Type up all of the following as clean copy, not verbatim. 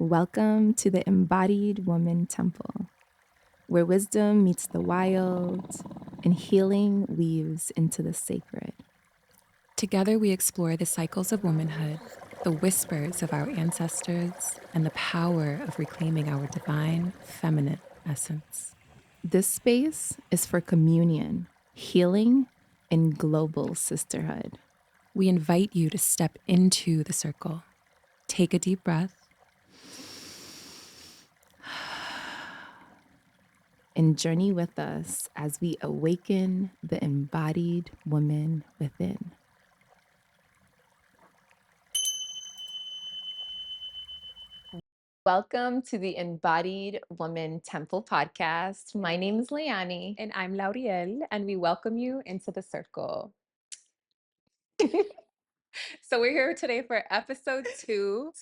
Welcome to the Embodied Woman Temple, where wisdom meets the wild and healing weaves into the sacred. Together, we explore the cycles of womanhood, the whispers of our ancestors, and the power of reclaiming our divine feminine essence. This space is for communion, healing, and global sisterhood. We invite you to step into the circle. Take a deep breath and journey with us as we awaken the embodied woman within. Welcome to the Embodied Woman Temple Podcast. My name is Leyanne. And I'm Lauriel, and we welcome you into the circle. So we're here today for episode 2.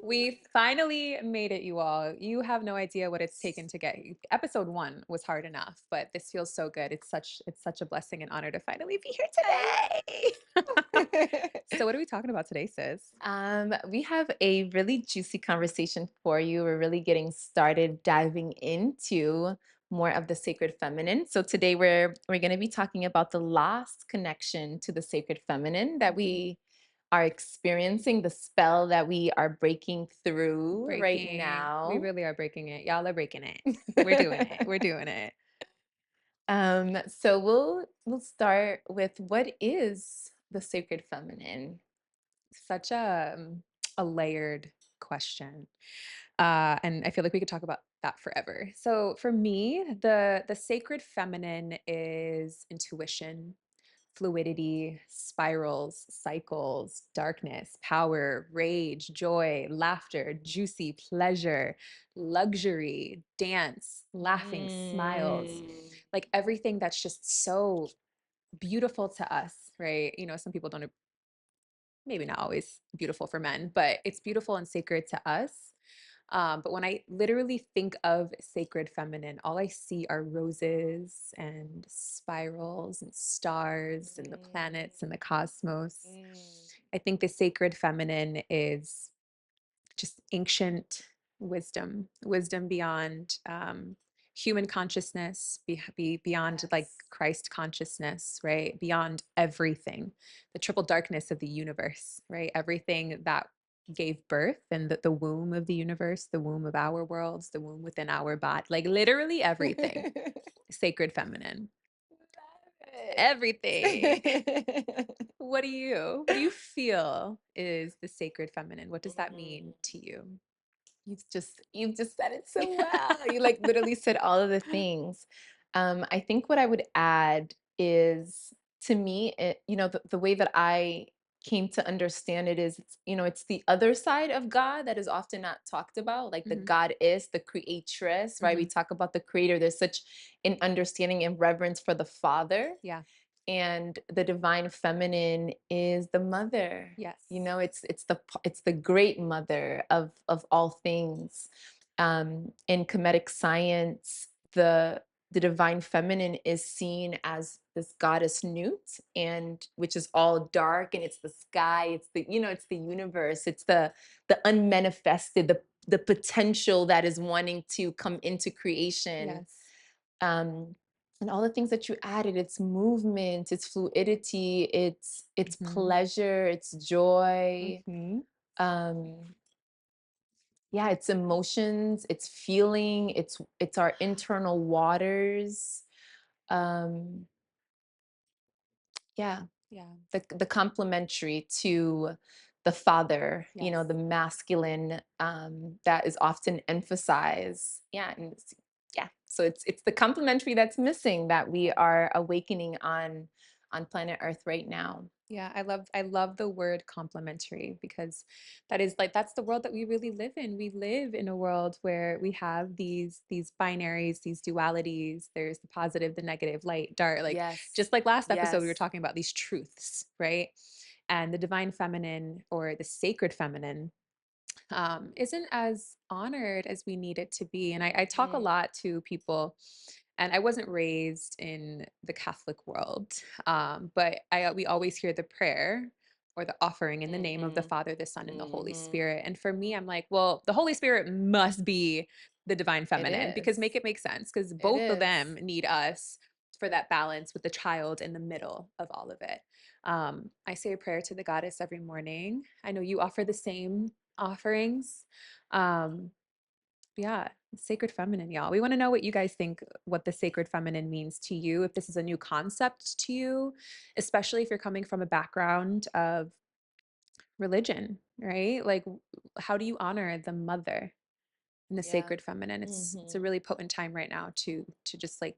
We finally made it, you all. You have no idea what it's taken to get. Episode 1 was hard enough, but this feels so good. It's such a blessing and honor to finally be here today. So what are we talking about today, sis? We have a really juicy conversation for you. We're really getting started diving into more of the sacred feminine. So today we're going to be talking about the lost connection to the sacred feminine that we are experiencing, the spell that we are breaking through right now. We really are breaking it. Y'all are breaking it. We're doing it. We're doing it. So we'll start with, what is the sacred feminine? Such a layered question. And I feel like we could talk about that forever. So for me, the sacred feminine is intuition, fluidity, spirals, cycles, darkness, power, rage, joy, laughter, juicy pleasure, luxury, dance, laughing, smiles, like everything that's just so beautiful to us, right? You know, some people don't, maybe not always beautiful for men, but it's beautiful and sacred to us. But when I literally think of sacred feminine, all I see are roses and spirals and stars and the planets and the cosmos. I think the sacred feminine is just ancient wisdom, wisdom beyond human consciousness, beyond like Christ consciousness, right? Beyond everything, the triple darkness of the universe, right? Everything that gave birth, and the womb of the universe, the womb of our worlds, the womb within our body, like literally everything. Sacred feminine. Everything. What do you feel is the sacred feminine? What does that mean to you? You've just said it so well. You like literally said all of the things. I think what I would add is, to me, the way that I came to understand it is, it's the other side of God that is often not talked about, like the Mhm. goddess, the creatress, right? We Mhm. talk about the creator. There's such an understanding and reverence for the father. Yeah. And the divine feminine is the mother. Yes. It's the great mother of all things. In Kemetic science, the divine feminine is seen as this goddess Nut, and which is all dark, and it's the sky, it's the universe, it's the unmanifested, the potential that is wanting to come into creation. Yes. And all the things that you added, it's movement, it's fluidity, it's Mhm. pleasure, it's joy. Mhm. um yeah, it's emotions, it's feeling, it's our internal waters. um yeah, Yeah. the complementary to the father, Yes. the masculine, that is often emphasized. Yeah, and yeah, so it's the complementary that's missing, that we are awakening on planet Earth right now. Yeah, I love the word complementary, because that's the world that we really live in. We live in a world where we have these binaries, these dualities. There's the positive, the negative, light, dark, like Yes. just like last episode we were Yes. talking about these truths, right? And the divine feminine, or the sacred feminine, isn't as honored as we need it to be. And I talk a lot to people, and I wasn't raised in the Catholic world, but we always hear the prayer, or the offering in the name of the Mhm. Father, the Son, and the Holy Mhm. Spirit. And for me, I'm like, well, the Holy Spirit must be the divine It feminine because is. make it make sense because It both of them is. need us for that balance with the child in the middle of all of it. I say a prayer to the goddess every morning. I know you offer the same offerings. Um, yeah, sacred feminine, y'all. We want to know what you guys think, what the sacred feminine means to you, if this is a new concept to you, especially if you're coming from a background of religion, right? Like, how do you honor the mother in the Yeah. sacred feminine? It's a Mhm. really potent time right now to just like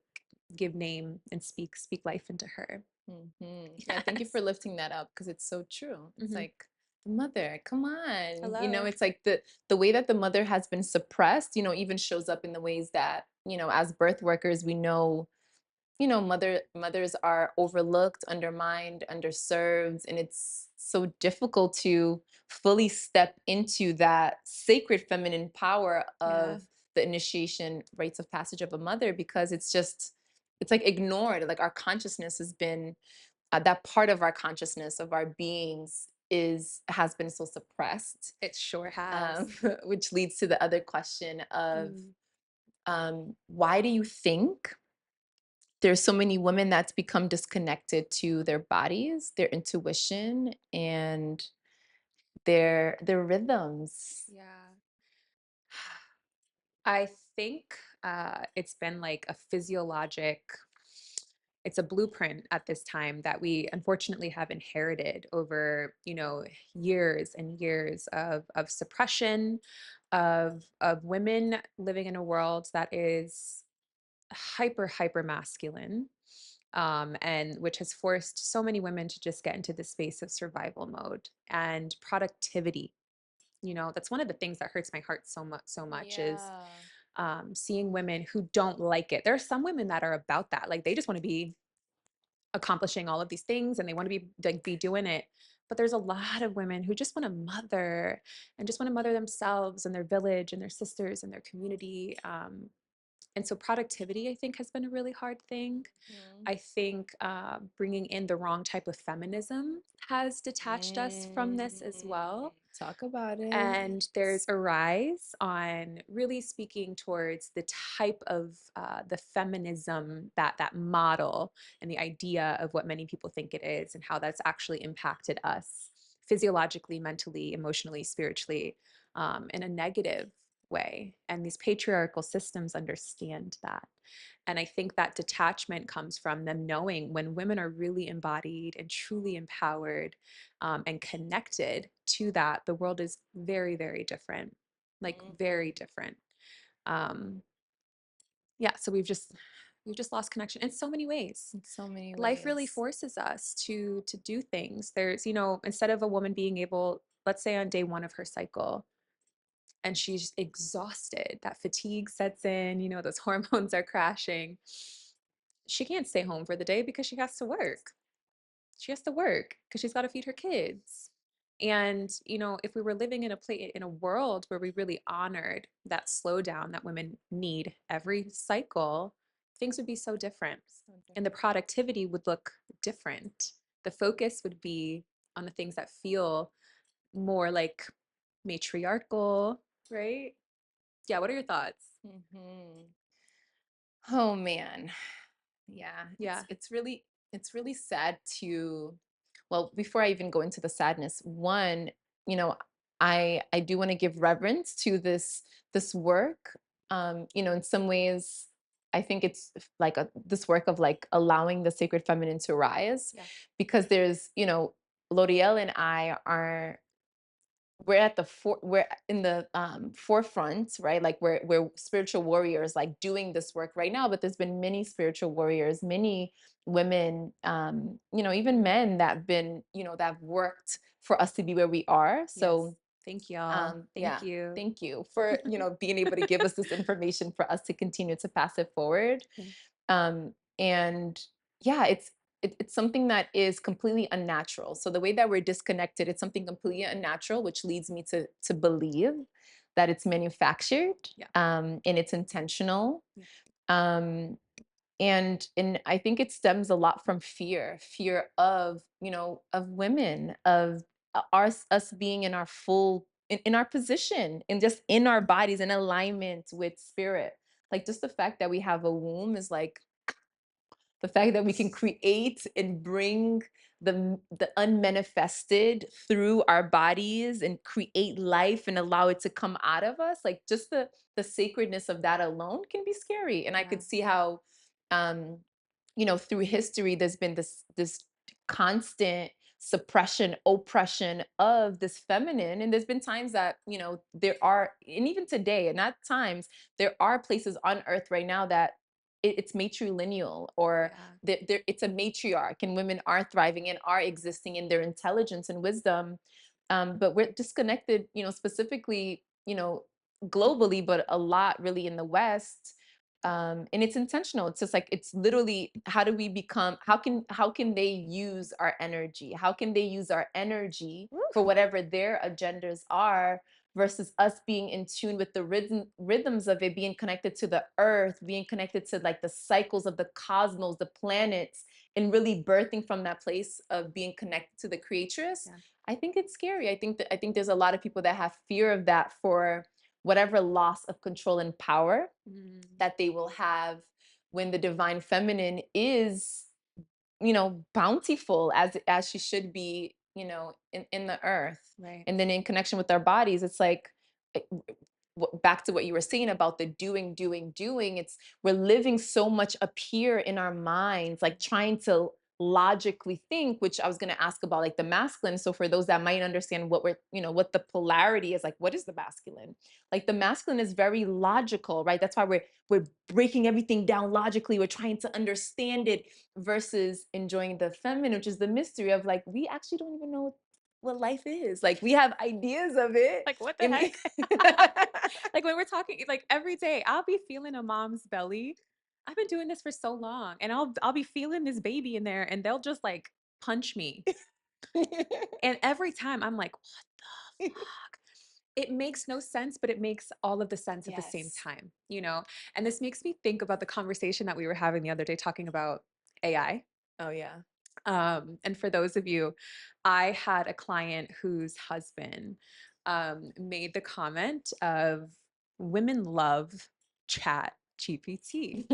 give name and speak life into her. Mhm. Yeah, thank you Yes. for lifting that up because it's so true. It's Hmm. like the mother, come on. Hello. It's like the way that the mother has been suppressed, even shows up in the ways that, as birth workers, we know, mothers are overlooked, undermined, underserved, and it's so difficult to fully step into that sacred feminine power Yeah, of the initiation rites of passage of a mother because it's like ignored. Like our consciousness has been that part of our consciousness of our beings is has been so suppressed, it sure um, has. which leads to the other question of Mm. why do you think there's so many women that's become disconnected to their bodies, their intuition, and their rhythms? Yeah. I think it's been like a physiologic, it's a blueprint at this time that we unfortunately have inherited over, years and years of suppression of women living in a world that is hyper masculine, and which has forced so many women to just get into the space of survival mode and productivity. That's one of the things that hurts my heart so much is Yeah. seeing women who don't like it. There are some women that are about that, like they just want to be accomplishing all of these things and they want to be doing it. But there's a lot of women who just want to mother and just want to mother themselves and their village and their sisters and their community. And so productivity, I think, has been a really hard thing. Mhm. I think bringing in the wrong type of feminism has detached us from this as well. Talk about it. And there's a rise on really speaking towards the type of the feminism that model and the idea of what many people think it is and how that's actually impacted us physiologically, mentally, emotionally, spiritually, in a negative way. And these patriarchal systems understand that. And I think that detachment comes from them knowing when women are really embodied and truly empowered, and connected to that, the world is very, very different, like very Mhm. different. Um, yeah, so we've just lost connection in so many ways. In so many Life really ways. forces us to do things. There's, instead of a woman being able, let's say on day one of her cycle, and she's exhausted, that fatigue sets in, those hormones are crashing. She can't stay home for the day because she has to work. She has to work because she's got to feed her kids. And, if we were living in a world where we really honored that slowdown that women need every cycle, things would be so different. So And the different. productivity would look different. The focus would be on the things that feel more like matriarchal, right? Yeah, what are your thoughts? Mhm. Oh man. Yeah, it's Yeah. it's really it's really sad to well, before I even go into the sadness, one, you know, I do want to give reverence to this work. In some ways I think it's like this work of like allowing the sacred feminine to rise Yeah. because there's, L'Oreal and I are we're in the forefront, right? Like we're spiritual warriors like doing this work right now, but there's been many spiritual warriors, many women, even men that have been, that have worked for us to be where we are. Yes. So Thank y'all. Thank yeah, you. thank you for, being able to give us this information for us to continue to pass it forward. Yeah. And yeah, it's something that is completely unnatural. So the way that we're disconnected, it's something completely unnatural, which leads me to believe that it's manufactured, Yeah. and it's intentional. Yeah. Um, and I think it stems a lot from fear of, of women, of us being in our full in our position and just in our bodies in alignment with spirit. Like just the fact that we have a womb is like the fact that we can create and bring the unmanifested through our bodies and create life and allow it to come out of us, like just the sacredness of that alone can be scary. And I Yeah. could see how um through history there's been this constant suppression, oppression of this feminine. And there's been times that there are, and even today, and not times, there are places on earth right now that it's matrilineal, or Yeah. it's a matriarch, and women are thriving and are existing in their intelligence and wisdom. But we're disconnected, specifically, globally, but a lot really in the West. And it's intentional. It's just like, it's literally, how do we become, how can they use our energy? How can they use our energy Woo. for whatever their agendas are, versus us being in tune with the rhythms of it, being connected to the earth, being connected to like the cycles of the cosmos, the planets, and really birthing from that place of being connected to the creatress. Yeah. I think it's scary. I think there's a lot of people that have fear of that, for whatever loss of control and power Mm. that they will have when the divine feminine is, bountiful as she should be, in the earth. Right. And then in connection with our bodies, it's like, eh, back to what you were saying about the doing, doing, doing. It's, we're living so much up here in our minds, like trying to logically think, which I was going to ask about, like the masculine. So for those that might understand what what the polarity is, like what is the masculine? Like the masculine is very logical, right? That's why we're breaking everything down logically. We're trying to understand it, versus enjoying the feminine, which is the mystery of, like, we actually don't even know what life is. Like we have ideas of it. Like, what the And we heck? Like, when we're talking, like, every day, I'll be feeling a mom's belly. I've been doing this for so long, and I'll be feeling this baby in there, and they'll just, like, punch me. And every time I'm like, "What the fuck?" It makes no sense, but it makes all of the sense at the same Yes. time, you know? And this makes me think about the conversation that we were having the other day talking about AI. Oh yeah. And for those of you, I had a client whose husband made the comment of, women love chat GPT.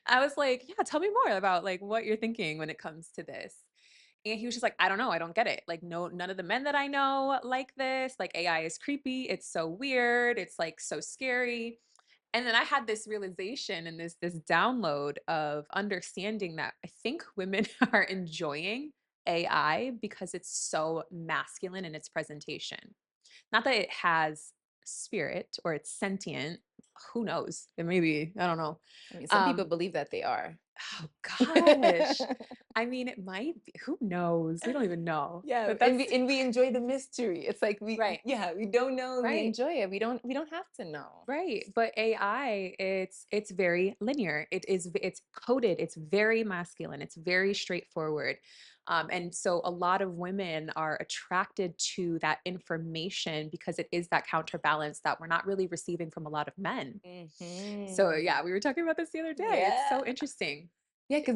I was like, yeah, tell me more about like what you're thinking when it comes to this. And he was just like, I don't know, I don't get it. Like, no, none of the men that I know like this. Like, AI is creepy. It's so weird. It's like so scary. And then I had this realization and this download of understanding that I think women are enjoying AI because it's so masculine in its presentation. Not that it has spirit or it's sentient. Who knows? It maybe, I don't know. I mean, some people Um, believe that they are. oh gosh. I mean, it might be. Who knows? We don't even know. Yeah, But and that's we enjoy the mystery. It's like, right. yeah, we don't know, we Right. enjoy it. We don't have to know. Right, but AI, it's very linear. It's coded. It's very masculine. It's very straightforward, and so a lot of women are attracted to that information because it is that counterbalance that we're not really receiving from a lot of men. So Hmm. yeah, we were talking about this the other day. It's Yeah. so interesting. Yeah, because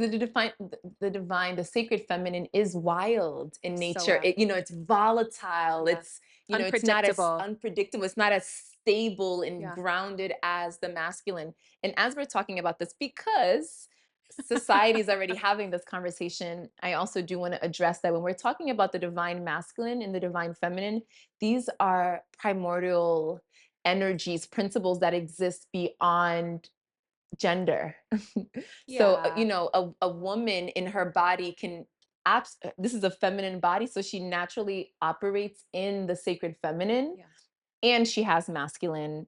the divine, the sacred feminine is wild in So nature. wild. It's volatile. Yeah, It's not as unpredictable. unpredictable. It's not as stable and Yeah. grounded as the masculine. And as we're talking about this, because society is already having this conversation, I also do want to address that when we're talking about the divine masculine and the divine feminine, these are primordial energies, principles that exist beyond gender. So, Yeah. a woman in her body can this is a feminine body, so she naturally operates in the sacred feminine, Yeah. and she has masculine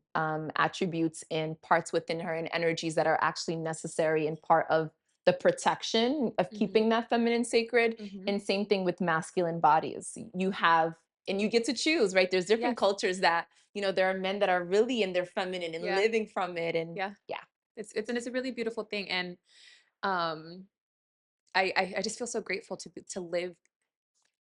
attributes and parts within her and energies that are actually necessary and part of the protection of Hmm. keeping that feminine sacred. Hmm. And same thing with masculine bodies. You have, and you get to choose, right? There's different Yes. cultures that, there are men that are really in their feminine and Yeah. living from it. And Yeah. yeah. It's a really beautiful thing, and um, I just feel so grateful to live.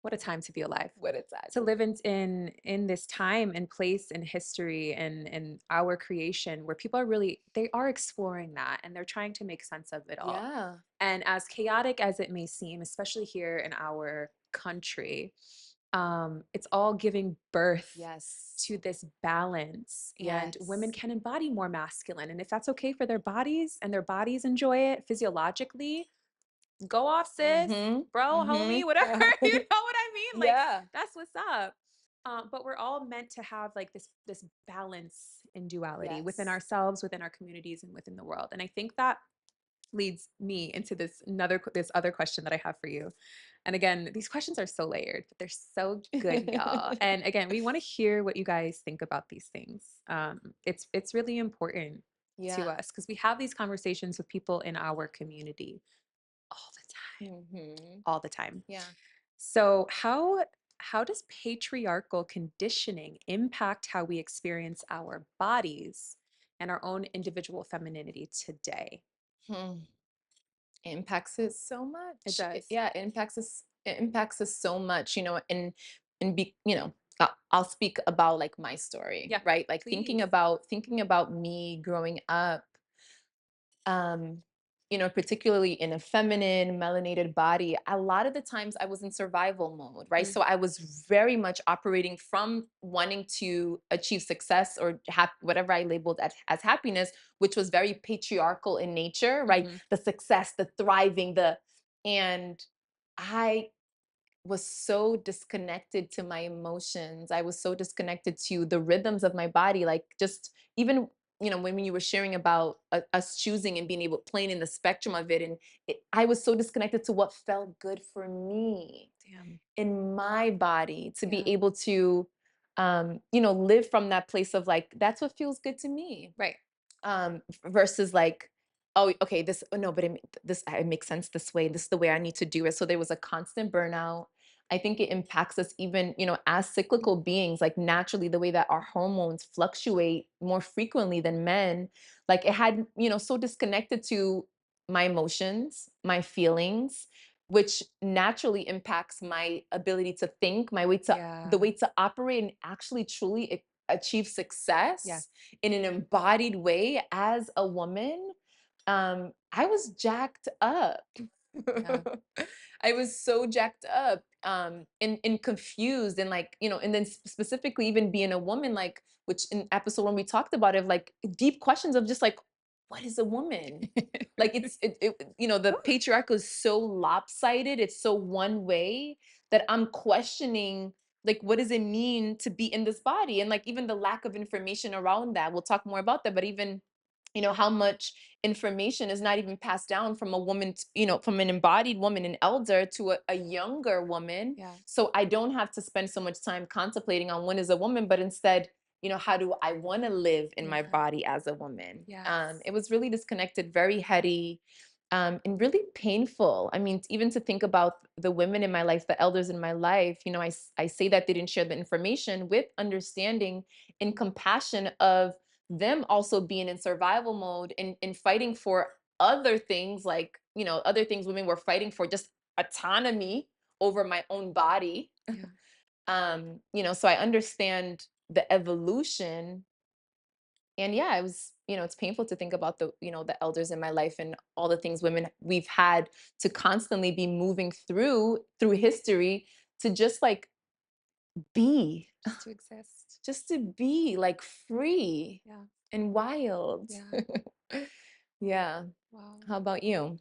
What a time to be alive. What it's at. To live in this time and place in history and our creation where people are really they are exploring that and they're trying to make sense of it all. Yeah. And as chaotic as it may seem, especially here in our country, it's all giving birth Yes. to this balance, and women Yes. can embody more masculine. And if that's okay for their bodies and their bodies enjoy it physiologically, go off, sis, Mhm. bro, homie, Mhm. whatever. You know what I mean? Like, Yeah. that's what's up. But we're all meant to have like this balance in duality within Yes. ourselves, within our communities, and within the world. And I think that leads me into this other question that I have for you. And again, these questions are so layered, but they're so good, y'all. And again, we want to hear what you guys think about these things. It's really important to Yeah. us because we have these conversations with people in our community all the time, Mhm. all the time. Yeah. So how does patriarchal conditioning impact how we experience our bodies and our own individual femininity today? Hmm. It impacts us so It much. does. Yeah, it impacts us. It impacts us so much, and be, I'll speak about like my story, Yeah, right? Like please. thinking about me growing up, um, particularly in a feminine, melanated body, a lot of the times I was in survival mode, right? Mm, So I was very much operating from wanting to achieve success or whatever I labeled as happiness, which was very patriarchal in nature, right? mhm. The success, the thriving, and I was so disconnected to my emotions. I was so disconnected to the rhythms of my body. Like just even, when you were sharing about us choosing and being able playing in the spectrum of it. And I was so disconnected to what felt good for me Damn. in my body to be Yeah. able to, live from that place of like, that's what feels good to me, Right. versus like, oh, okay, this, oh no, but it makes sense this way, this is the way I need to do it. So there was a constant burnout. I think it impacts us even, as cyclical beings, like naturally the way that our hormones fluctuate more frequently than men. Like it had, so disconnected to my emotions, my feelings, which naturally impacts my ability to think, the Yeah. way to operate and actually truly achieve Yeah. success in an embodied way as a woman. I was jacked up. Yeah. I was so jacked up, and confused, and like, and then specifically even being a woman, like, which in episode one we talked about it, like deep questions of just like, what is a woman? Like the Woo. patriarchal is so lopsided, it's so one way that I'm questioning, like, what does it mean to be in this body? And like even the lack of information around that. We'll talk more about that, but even how much information is not even passed down from a woman from an embodied woman, an elder, to a younger woman. Yeah. So I don't have to spend so much time contemplating on when is a woman, but instead, how do I want to live in my Yeah. body as a woman? Yes. It was really disconnected, very heady, and really painful. I mean, even to think about the women in my life, the elders in my life, I say that they didn't share the information with understanding and compassion of them also being in survival mode and fighting for other things, like, other things women were fighting for, just autonomy over my own body. Yeah. So I understand the evolution. And yeah, it was, it's painful to think about the elders in my life and all the things women we've had to constantly be moving through history to just like be, Just to exist. just to be like free Yeah. and wild. Yeah. Yeah. Wow. How about you?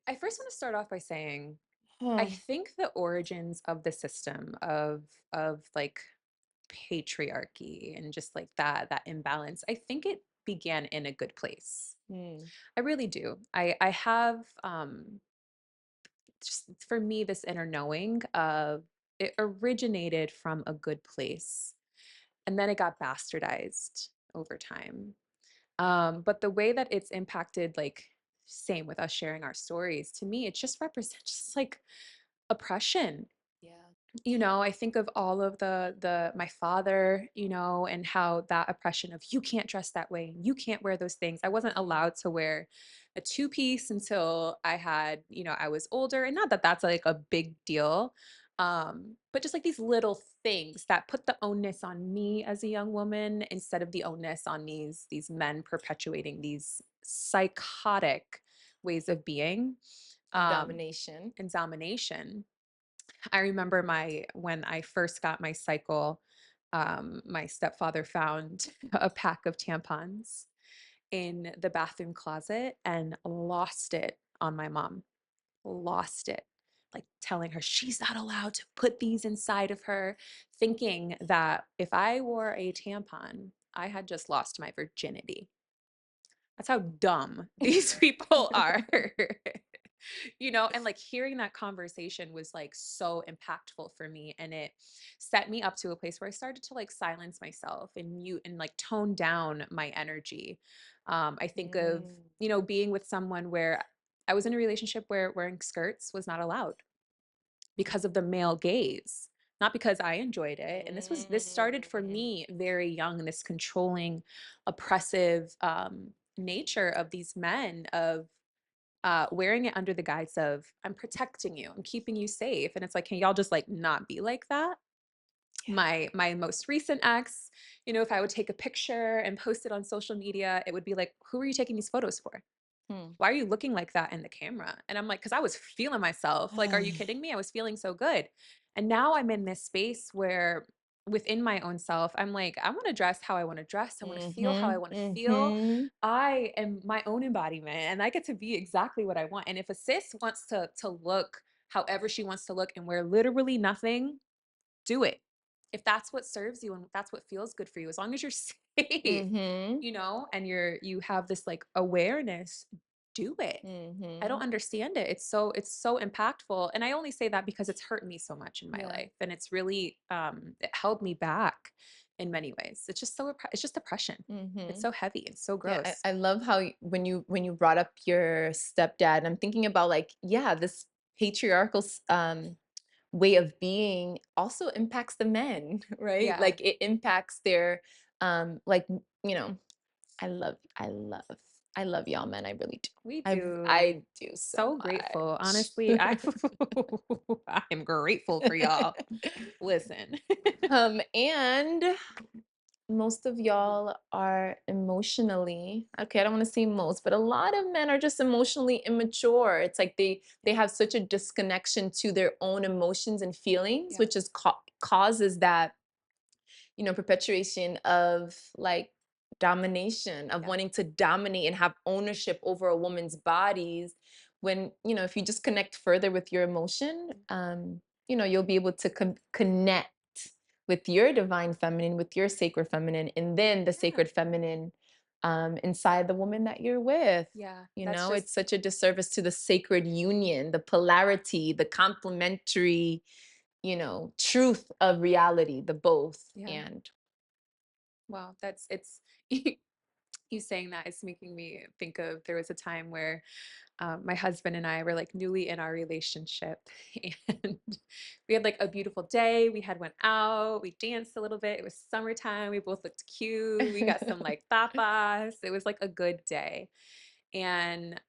I first want to start off by saying I Huh. think the origins of the system of like patriarchy and just like that imbalance, I think it began in a good place. Hmm. I really do. I have just for me this inner knowing of it originated from a good place and then it got bastardized over time. But the way that it's impacted, like same with us sharing our stories, to me it just represents just like oppression. Yeah. I think of all of the my father, and how that oppression of you can't dress that way and you can't wear those things. I wasn't allowed to wear a two-piece until I was older, and not that that's like a big deal. But just like these little things that put the onus on me as a young woman instead of the onus on these men perpetuating these psychotic ways of being, Of um domination. and domination. I remember when I first got my cycle, my stepfather found a pack of tampons in the bathroom closet and lost it on my mom. Lost it. Like telling her she's not allowed to put these inside of her, thinking that if I wore a tampon, I had just lost my virginity. That's how dumb these people are. And like hearing that conversation was like so impactful for me, and it set me up to a place where I started to like silence myself and mute and like tone down my energy. I think of, Mm, being with someone where I was in a relationship where wearing skirts was not allowed because of the male gaze, not because I enjoyed it. And this started for mm, me very young, this controlling, oppressive nature of these men, of wearing it under the guise of I'm protecting you, I'm keeping you safe. And it's like, can y'all just like not be like that? My most recent ex, if I would take a picture and post it on social media, it would be like, who are you taking these photos for? mm. Why are you looking like that in the camera? And I'm like, because I was feeling myself. Like, are you kidding me? I was feeling so good. And now I'm in this space where within my own self, I'm like, I want to dress how I want to dress. I want to feel how I Mhm, want to feel. mhm. I am my own embodiment and I get to be exactly what I want. And if a sis wants to look however she wants to look and wear literally nothing, do it. If that's what serves you and that's what feels good for you, as long as you're safe, Mhm, and you have this like awareness, do it. I don't mhm. understand it. It's so impactful. And I only say that because it's hurt me so much in my Yeah, life. And it's really it held me back in many ways. It's just oppression. It's mhm. so heavy. It's so Yeah, gross. I love how when you brought up your stepdad, I'm thinking about like, yeah, this patriarchal way of being also impacts the men, right? Yeah. Like it impacts their like you know, I love y'all men. I really do. We do. I do so So grateful. Honestly, much. I am grateful for y'all. Listen. And most of y'all are emotionally okay, I don't want to say most, but a lot of men are just emotionally immature. It's like they Yeah. have such a disconnection to their own emotions and feelings, Yeah. which is causes that perpetuation of like domination, of Yeah. wanting to dominate and have ownership over a woman's bodies. When if you just connect further with your emotion, you'll be able to connect with your divine feminine, with your sacred feminine, and then the Yeah. sacred feminine inside the woman that you're with. Yeah. That's It's just such a disservice to the sacred union, the polarity, the complementary truth of reality, the both. yeah. And Wow. It's you saying that is making me think of there was a time where my husband and I were like newly in our relationship, and we had like a beautiful day. We had went out, we danced a little bit. It was summertime. We both looked cute. We got some like tapas. It was like a good day. And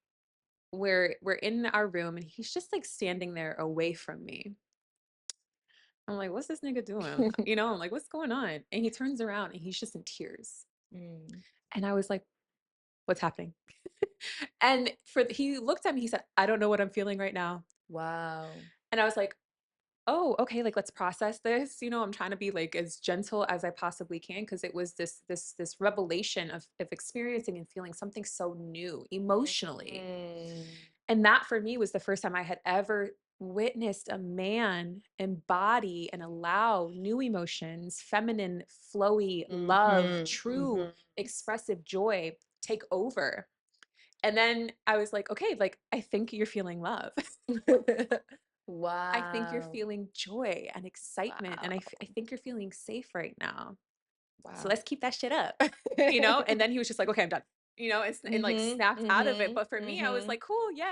we're in our room and he's just like standing there away from me. I'm like, what's this nigga doing? I'm like, what's going on? And he turns around and he's just in tears. Mm, And I was like, what's happening? And he looked at me, he said, I don't know what I'm feeling right now. wow. And I was like, oh, okay, like let's process this. I'm trying to be like as gentle as I possibly can because it was this revelation of experiencing and feeling something so new emotionally. Mm, And that for me was the first time I had ever witnessed a man embody and allow new emotions, feminine, flowy love, mhm, true mhm. expressive joy take over. And then I was like, okay, like I think you're feeling love. I think you're Wow. feeling joy and excitement. And Wow. I think you're feeling safe right now. So Wow. let's keep that shit up, And then he was just like, okay, I'm done, and like Mhm, snapped out of it. mhm, But for me, I was mhm. like, cool, yay,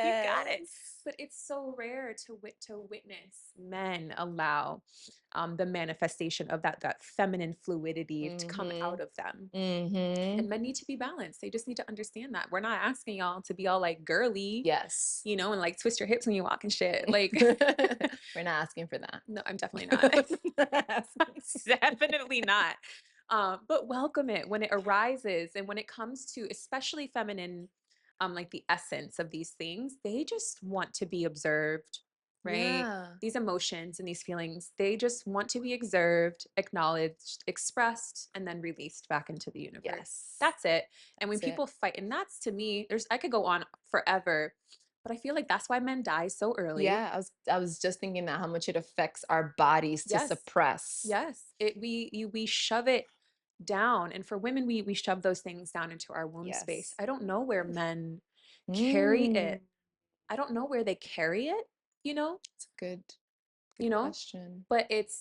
you got it. Yes. But it's so rare to witness men allow the manifestation of that feminine fluidity to come out Mhm, of them. And mhm. men need to be balanced. They just need to understand that. We're not asking y'all to be all like girly, Yes. and like twist your hips when you walk and shit. Like, We're not asking for that. no, I'm definitely not. Not asking. Definitely not. But welcome it when it arises and when it comes to especially feminine, like the essence of these things, they just want to be observed. right? Yeah. These emotions and these feelings, they just want to be observed, acknowledged, expressed, and then released back into the universe. Yes. That's it. And when That's it. people fight, and that's to me, I could go on forever, but I feel like that's why men die so early. Yeah, I was just thinking that how much it affects our bodies to Yes. suppress. Yes. We shove it down. And for women, we shove those things down into our womb space. Yes. I don't know where men carry Mm. it. I don't know where they carry it, you know, It's a good you know, question. but it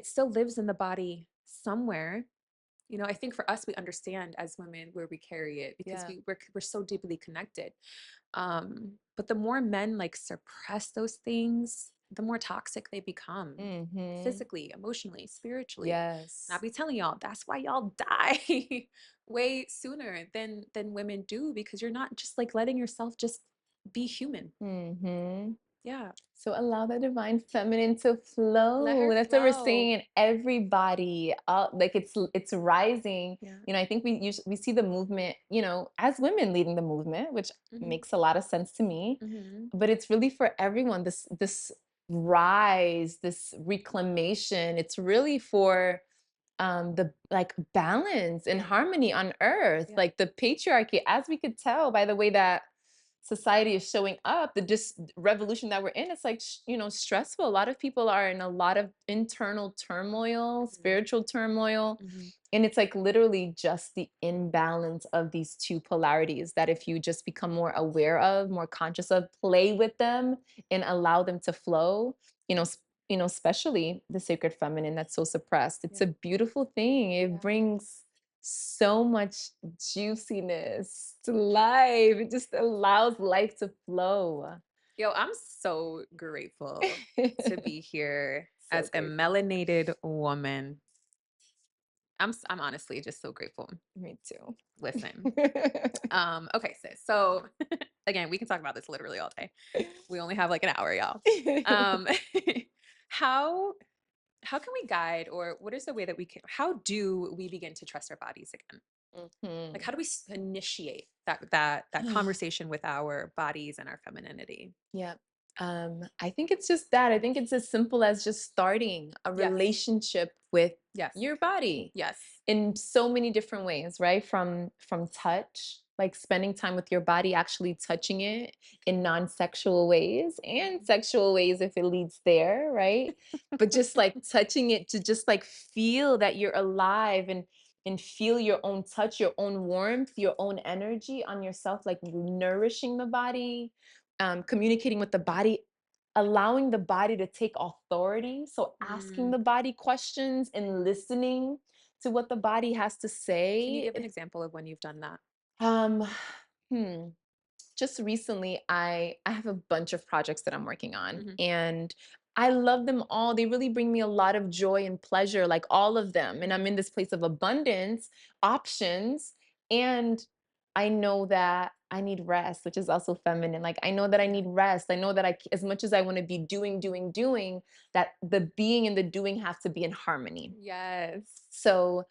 still lives in the body somewhere. You know, I think for us, we understand as women where we carry it because Yeah. we're so deeply connected. But the more men like suppress those things, the more toxic they become Mm-hmm. physically, emotionally, spiritually. And I'll Yes. be telling y'all, that's why y'all die way sooner than women do, because you're not just like letting yourself just be human. Mm-hmm. Yeah. So allow the divine feminine to Let flow. her That's what we're flow. saying. Everybody, like it's rising. Yeah. I think we see the movement. As women leading the movement, which Hmm. makes a lot of sense to me. Hmm. But it's really for everyone. This rise, this reclamation. It's really for the like balance and Yeah. harmony on earth, Yeah. like the patriarchy, as we could tell by the way that society is showing up, the just revolution that we're in. It's like stressful. A lot of people are in a lot of internal turmoil, Hmm. spiritual turmoil, Hmm. and it's like literally just the imbalance of these two polarities that if you just become more aware of, more conscious of, play with them and allow them to flow, you know, especially the sacred feminine that's so suppressed. It's Yeah. a beautiful thing. It Yeah. brings so much juiciness to life. It just allows life to flow. Yo, I'm so grateful to be here So as a grateful. melanated woman. I'm honestly just so grateful. Me too. Listen. Okay, sis. So again, we can talk about this literally all day. We only have like an hour, y'all. Um how how can we guide, or what is the way that how do we begin to trust our bodies again? Like Mhm. how do we initiate that conversation with our bodies and our femininity? Yeah. I think it's just that. I think it's as simple as just starting a Yes. relationship with Yes. your body Yes. in so many different ways, right? From touch, like spending time with your body, actually touching it in non-sexual ways and Mhm. sexual ways if it leads there, right? But just like touching it to just like feel that you're alive and feel your own touch, your own warmth, your own energy on yourself, like nourishing the body, communicating with the body, allowing the body to take authority. So asking Mm. the body questions and listening to what the body has to Can you say. give an example of when you've done that? Um, hmm. Just recently, I have a bunch of projects that I'm working on, Mhm. and I love them all. They really bring me a lot of joy and pleasure, like all of them. And I'm Mhm. in this place of abundance, options, and I know that I need rest, which is also feminine. Like I know that I Yeah. need rest. I know that as much as I want to be doing, doing, doing, that the being and the doing have to be in harmony. Yes. So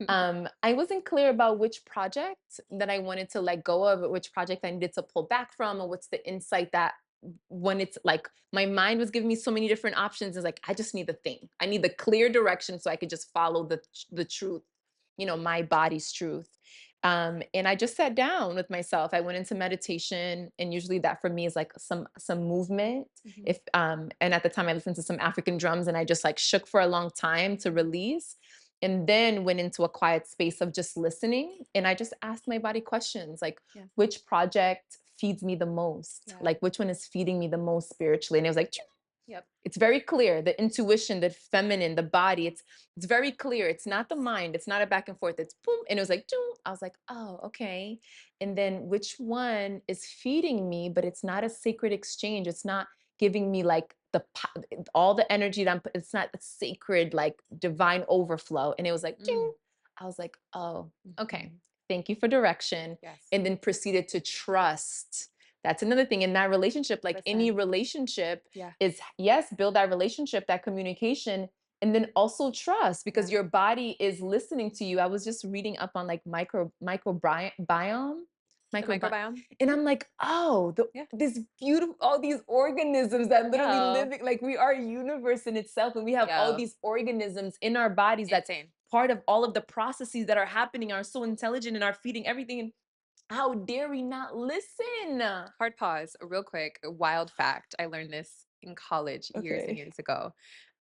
I wasn't clear about which project that I wanted to let go of, or which project I needed to pull back from, or what's the insight that when it's like my mind was giving me so many different options, is like I just need the thing. I need the clear direction so I could just follow the truth, my body's truth. And I just sat down with myself. I went into meditation, and usually that for me is like some movement. Mhm. If And at the time I listened to some African drums, and I just like shook for a long time to Mhm. release, and then went into a quiet space of just listening. And I just asked my body questions like, Yeah. which project feeds me the most? Yeah. Like, which one is feeding me the most spiritually? And it was like, Yep. it's very clear, the intuition, the feminine, the body. It's very clear. It's not the mind. It's not a back and forth. It's boom. And it was like, doom. I was like, oh, okay. And then which one is feeding me, but it's not a sacred exchange. It's not giving me like all the energy that it's not a sacred, like divine overflow. And it was like, Mm. ding. I was like, oh, okay. Mhm. Thank you for direction. Yes. And then proceeded to trust. That's another thing in that relationship, like any Listen. relationship, Yeah. is yes, build that relationship, that communication, and then also trust because Yeah. your body is listening to you. I was just reading up on like microbiome. The Microbiome. microbiome. And I'm like, oh, Yeah. this beautiful, all these organisms that literally Yeah. living, like we are a universe in itself, and we have all Yeah. these organisms in our bodies that's Insane. part of all of the processes that are happening, are so intelligent and are feeding everything. And how dare we not listen? Hard pause, real quick. A wild fact. I learned this in college years and Okay. years ago.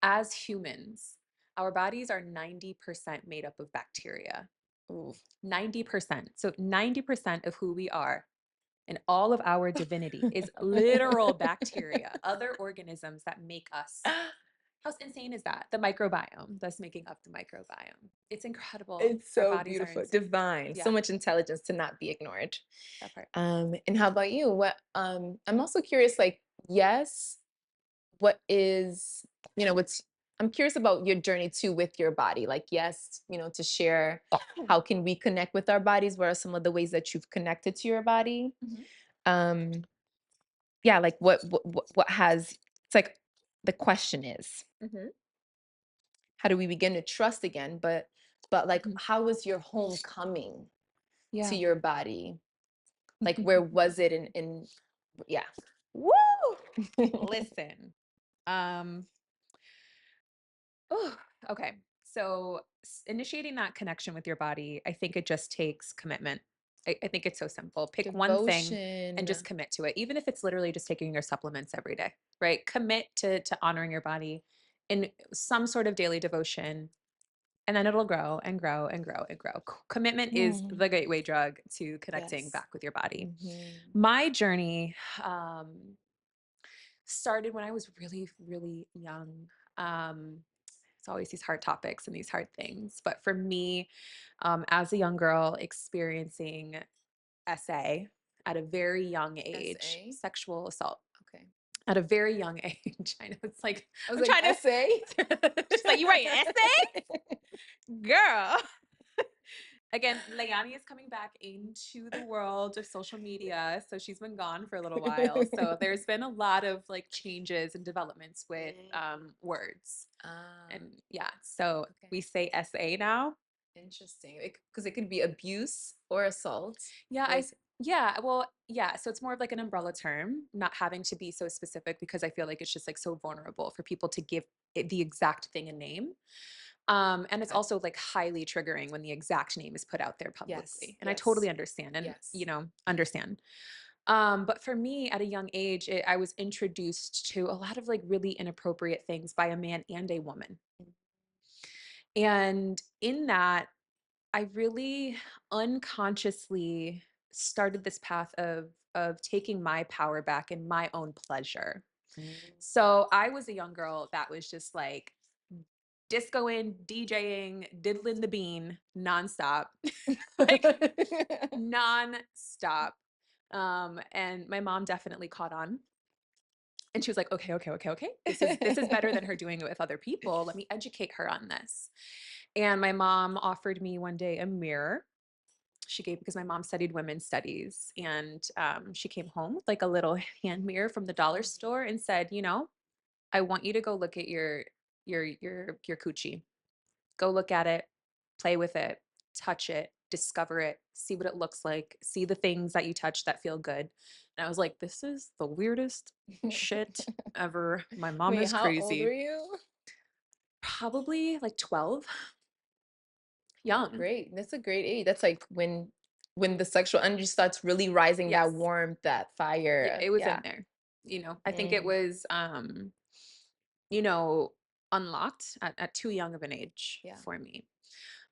As humans, our bodies are 90% made up of bacteria. Ooh. 90%. So 90% of who we are and all of our divinity is literal bacteria, other organisms that make us. How insane is that? The microbiome that's making up the microbiome. It's incredible. It's Our so bodies are beautiful, insane. divine, so Yeah, much intelligence to not be ignored. that part. And how about you? What I'm also curious, like, yes, what is, what's I'm curious about your journey too with your body. Like, yes, to share how can we connect with our bodies? What are some of the ways that you've connected to your body? Mhm. Um, yeah, like what has it's like the question is, Mhm. how do we begin to trust again? But like, Mhm. how was your homecoming to Yeah. your body? Like, where was it in yeah. Woo! Listen. Um, oh, okay. So initiating that connection with your body, I think it just takes commitment. I think it's so simple. Pick one thing and just Devotion. commit to it, even if it's literally just taking your supplements every day, right? Commit to honoring your body in some sort of daily devotion, and then it'll grow and grow and grow and grow. Commitment is Mm, the gateway drug to connecting yes. back with your body. Mhm. My journey started when I was really, really young. Um, it's always these hard topics and these hard things. But for me, as a young girl experiencing SA at a very young age, SA? sexual assault Okay. at a very young age. I know it's like, I was I'm like, trying SA? to, she's like, you write an essay? Girl. Again, Leyanne is coming back into the world of social media, so she's been gone for a little while. So there's been a lot of like changes and developments with words, Ah, and yeah, so okay. we say SA now. Interesting. Because it could be abuse or assault. Yeah, Or is yeah, well, yeah. So it's more of like an umbrella term, not having to be so specific because I feel like it's just like so vulnerable for people to give it the exact thing a name. And it's okay. also like highly triggering when the exact name is put out there Yes, publicly. And I totally yes, understand and, yes. understand. But for me at a young age, I was introduced to a lot of like really inappropriate things by a man and a woman. And in that, I really unconsciously started this path of taking my power back in my own pleasure. Mm. So I was a young girl that was just like discoing, DJing, diddling the bean nonstop, like nonstop. And my mom definitely caught on. And she was like, okay, okay, okay, okay. This is better than her doing it with other people. Let me educate her on this. And my mom offered me one day a mirror. She gave because my mom studied women's studies, and she came home with like a little hand mirror from the dollar store and said, I want you to go look at your coochie. Go look at it, play with it, touch it, discover it, see what it looks like, see the things that you touch that feel good. And I was like, this is the weirdest shit ever. My mom Wait, is how old were crazy. you? Probably like 12, Oh, young. great. That's a great age. That's like when the sexual energy starts really rising, that Yes. warmth, that Yeah, fire. it was in Yeah. there. I think it Mm. was you know, unlocked at too young of an age Yeah. for me.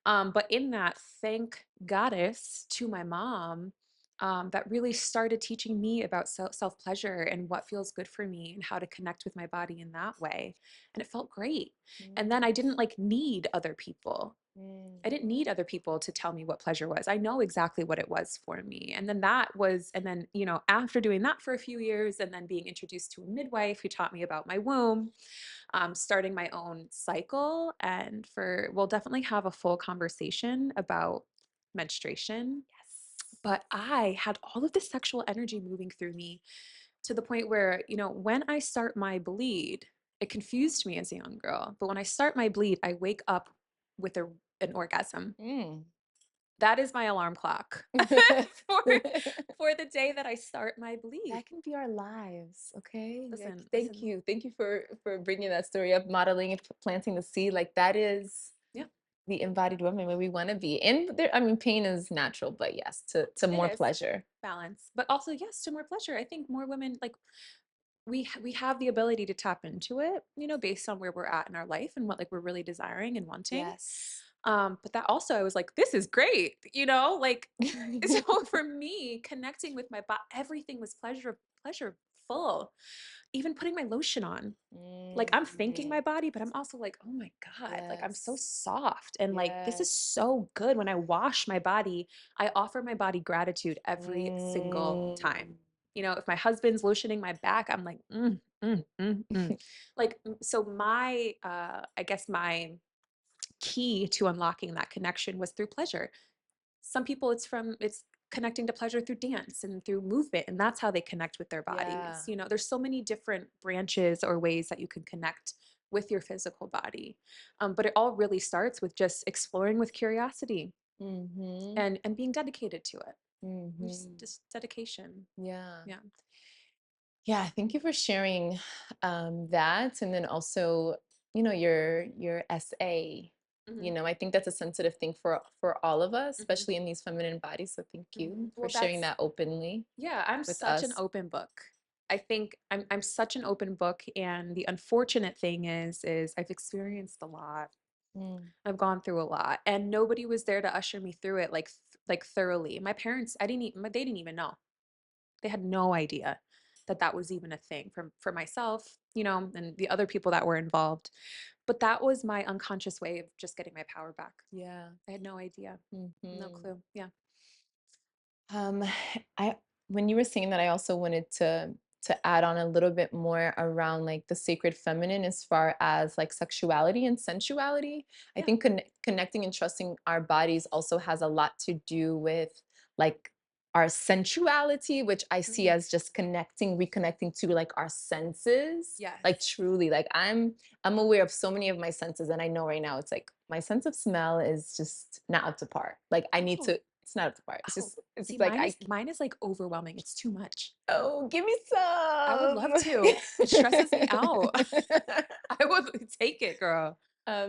But in that, thank goddess to my mom, that really started teaching me about self pleasure and what feels good for me and how to connect with my body in that way. And it felt great. And then I didn't like need other people. Mm. I didn't need other people to tell me what pleasure was. I know exactly what it was for me. And then that was, and then, after doing that for a few years and then being introduced to a midwife who taught me about my womb, starting my own cycle. And we'll definitely have a full conversation about menstruation. Yes. But I had all of this sexual energy moving through me to the point where, when I start my bleed, it confused me as a young girl. But when I start my bleed, I wake up with an orgasm. Mm. That is my alarm clock for for the day that I start my bleed. That can be our lives, okay? Like, Listen, thank listen. you. Thank you for bringing that story up, modeling and planting the seed. Like, that is Yeah, the embodied woman where we wanna be. And there, I mean, pain is natural, but yes, to it more is pleasure. balance, but also yes, to more pleasure. I think more women like we have the ability to tap into it, based on where we're at in our life and what like we're really desiring and wanting. Yes. But that also I was like, this is great, like so for me, connecting with my body, everything was pleasureful. Even putting my lotion on. Like I'm thanking my Mm, body, but I'm also like, oh my God, like I'm so yes. soft. And like this is Yes. so good. When I wash my body, I offer my body gratitude every single time. Mm, If my husband's lotioning my back, I'm like, Like, so I guess my key to unlocking that connection was through pleasure. Some people it's connecting to pleasure through dance and through movement, and that's how they connect with their bodies. yeah. There's so many different branches or ways that you can connect with your physical body. But it all really starts with just exploring with curiosity Mhm. and being dedicated to it. Mhm. Just dedication. Yeah. Yeah. Yeah, thank you for sharing that. And then also, your essay. Hmm. I think that's a sensitive thing for all of us, Hmm. especially in these feminine bodies. So thank you for Well, sharing that openly yeah, I'm with such an us. open book. I think I'm such an open book, and the unfortunate thing is I've experienced a lot. Mm, I've gone through a lot, and nobody was there to usher me through it like thoroughly. My parents, I didn't even they didn't even know. They had no idea that that was even a thing for myself, and the other people that were involved. But that was my unconscious way of just getting my power back. yeah. I had no idea, no Hmm. clue. Yeah. Um, I when you were saying that, I also wanted to add on a little bit more around like the sacred feminine as far as like sexuality and sensuality. I Yeah. think connecting and trusting our bodies also has a lot to do with like our sensuality, which I see Mhm. as just reconnecting to like our senses. Like Yes. truly, like I'm aware of so many of my senses, and I know right now it's like my sense of smell is just not up to par. Like I need Oh, to it's not up to par. oh. It's See, just like mine is like overwhelming. It's too much. oh, give me I would love to. It stresses me out. some. I would take it, girl.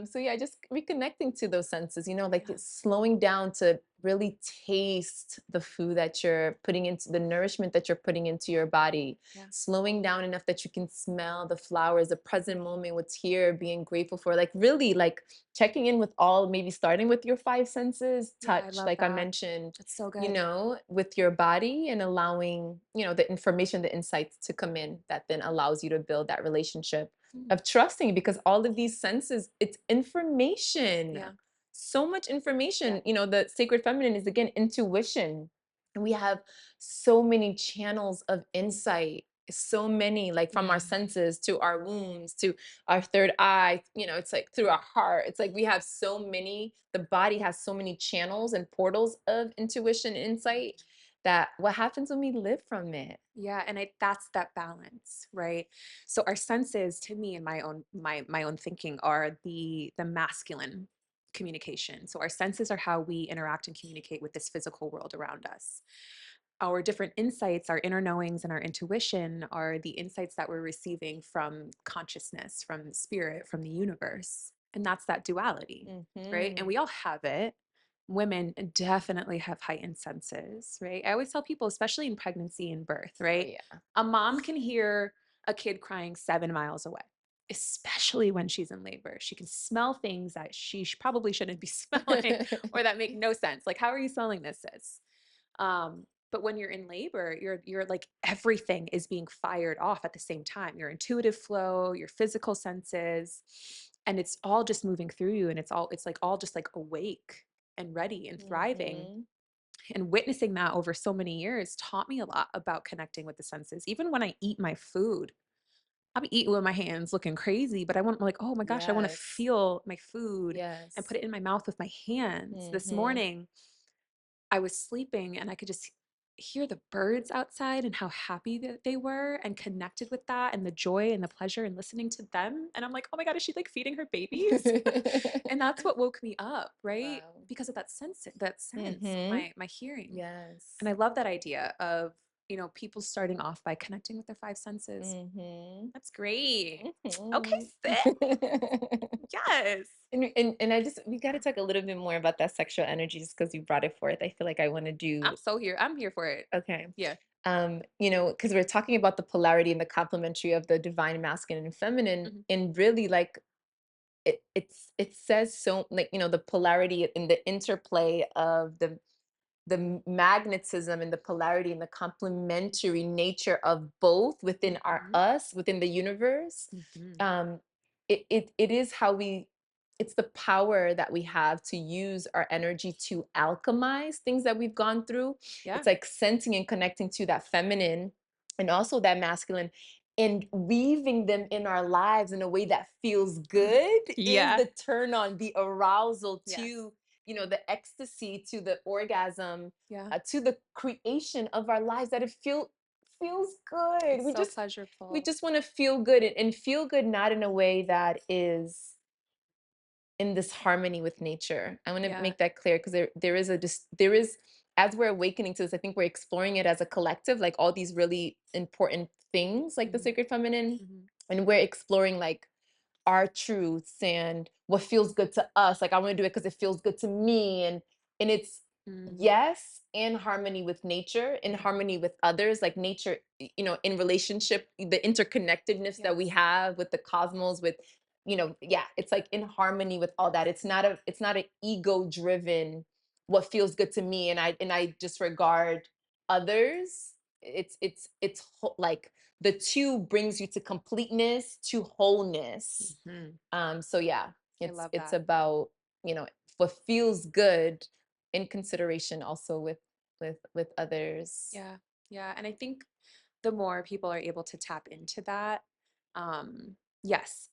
So yeah, just reconnecting to those senses, like Yeah. it's slowing down to really taste the food that you're putting into the nourishment that you're putting into your body, Yeah. slowing down enough that you can smell the flowers, the present moment, what's here, being grateful for, like really like checking in with all, maybe starting with your five senses, Yeah, I touch, love like I that. mentioned, It's so good. with your body and allowing, the information, the insights to come in that then allows you to build that relationship Mm. of trusting, because all of these senses, it's information, Yeah. so much Yeah. information. The sacred feminine is again intuition, and we have so many channels of insight, so many, like from our Yeah. senses to our wombs to our third eye, it's like through our heart. It's like we have so many, the body has so many channels and portals of intuition, insight, that what happens when we live from it. Yeah, and that's that balance, right? So our senses, to me, in my own thinking, are the masculine communication. So our senses are how we interact and communicate with this physical world around us. Our different insights, our inner knowings, and our intuition are the insights that we're receiving from consciousness, from spirit, from the universe. And that's that duality, right? And Hmm. we all have it. Women definitely have heightened senses, right? I always tell people, especially in pregnancy and birth, Oh right? yeah. A mom can hear a kid crying 7 miles away, especially when she's in labor. She can smell things that she probably shouldn't be smelling or that make no sense. Like, how are you smelling this, sis? But when you're in labor, you're like everything is being fired off at the same time. Your intuitive flow, your physical senses, and it's all just moving through you, and it's like all just like awake and ready and thriving. Hmm. And witnessing that over so many years taught me a lot about connecting with the senses. Even when I eat my food, I'll be eating with my hands looking crazy, but I want like, oh my gosh, I want to Yes. feel my food and Yes. put it in my mouth with my hands. This Hmm. morning, I was sleeping and I could just hear the birds outside and how happy that they were and connected with that and the joy and the pleasure and listening to them. And I'm like, oh my God, is she like feeding her babies? And that's what woke me up, right? Wow. Because of that sense of Mhm. my hearing. And Yes. I love that idea of, people starting off by connecting with their five senses. Mhm. That's great. Okay, Mhm. sis. Yes. And I just we got to talk a little bit more about that sexual energy just because you brought it forth. I feel like I want to do I'm here for it. okay. Yeah. Because we're talking about the polarity and the complementary of the divine masculine and feminine, Mhm. and really like it says so like the polarity and the interplay of the magnetism and the polarity and the complementary nature of both within our Mhm. us within the universe. Mhm. um it is how we it's the power that we have to use our energy to alchemize things that we've gone through. It's Yeah. like sensing and connecting to that feminine and also that masculine and weaving them in our lives in a way that feels good is Yeah. the turn on, the arousal Yes. to the ecstasy, to the orgasm, Yeah. to the creation of our lives, that it feels good. It's we so just we pleasurable. just want to feel good, and feel good not in a way that is in this harmony with nature. I want to Yeah. make that clear because there is there is, as we're awakening to this, I think we're exploring it as a collective, like all these really important things like the Mhm. sacred feminine, Mhm. and we're exploring like our truths and what feels good to us. Like I want to do it because it feels good to me, and it's Mm. yes, in harmony with nature, in Mhm. harmony with others, like nature, in relationship, the interconnectedness that we Yes. have with the cosmos, with yeah, it's like in harmony with all that. It's not an ego driven what feels good to me, and I disregard others. Like the two brings you to completeness, to wholeness. Mhm. So yeah, I it's love it's that. about what feels good in consideration also with others. Yeah. Yeah. And I think the more people are able to tap into that, yes,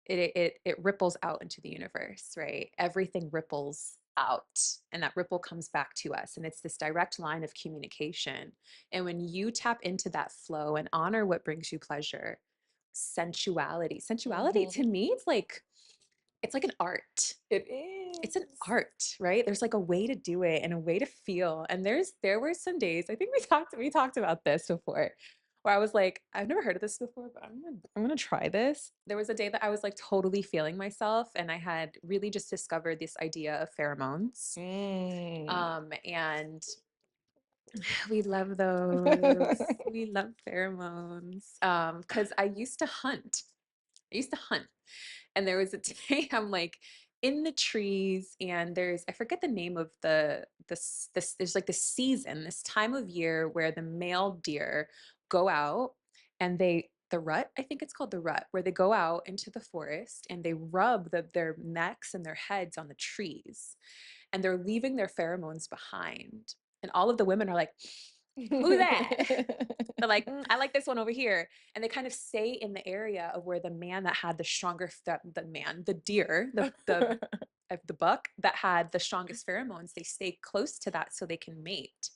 it ripples out into the universe, right? Everything ripples out, and that ripple comes back to us. And it's this direct line of communication. And when you tap into that flow and honor what brings you pleasure, sensuality to Mhm. me, it's like an art. It It's an is. art, right? There's like a way to do it and a way to feel. And there were some days, I think we talked about this before, where I was like, I've never heard of this before, but I'm gonna try this. There was a day that I was like totally feeling myself, and I had really just discovered this idea of pheromones. Mm. And we love those. We love pheromones. Because I used to hunt. I used to hunt. And there was a day I'm like in the trees, and I forget the name of this there's like this season, this time of year where the male deer go out, and the rut, I think it's called the rut, where they go out into the forest and they rub their necks and their heads on the trees, and they're leaving their pheromones behind. And all of the women are like, who's that? They're like, I like this one over here. And they kind of stay in the area of where the man that had the stronger, the deer, the buck that had the strongest pheromones, they stay close to that so they can mate.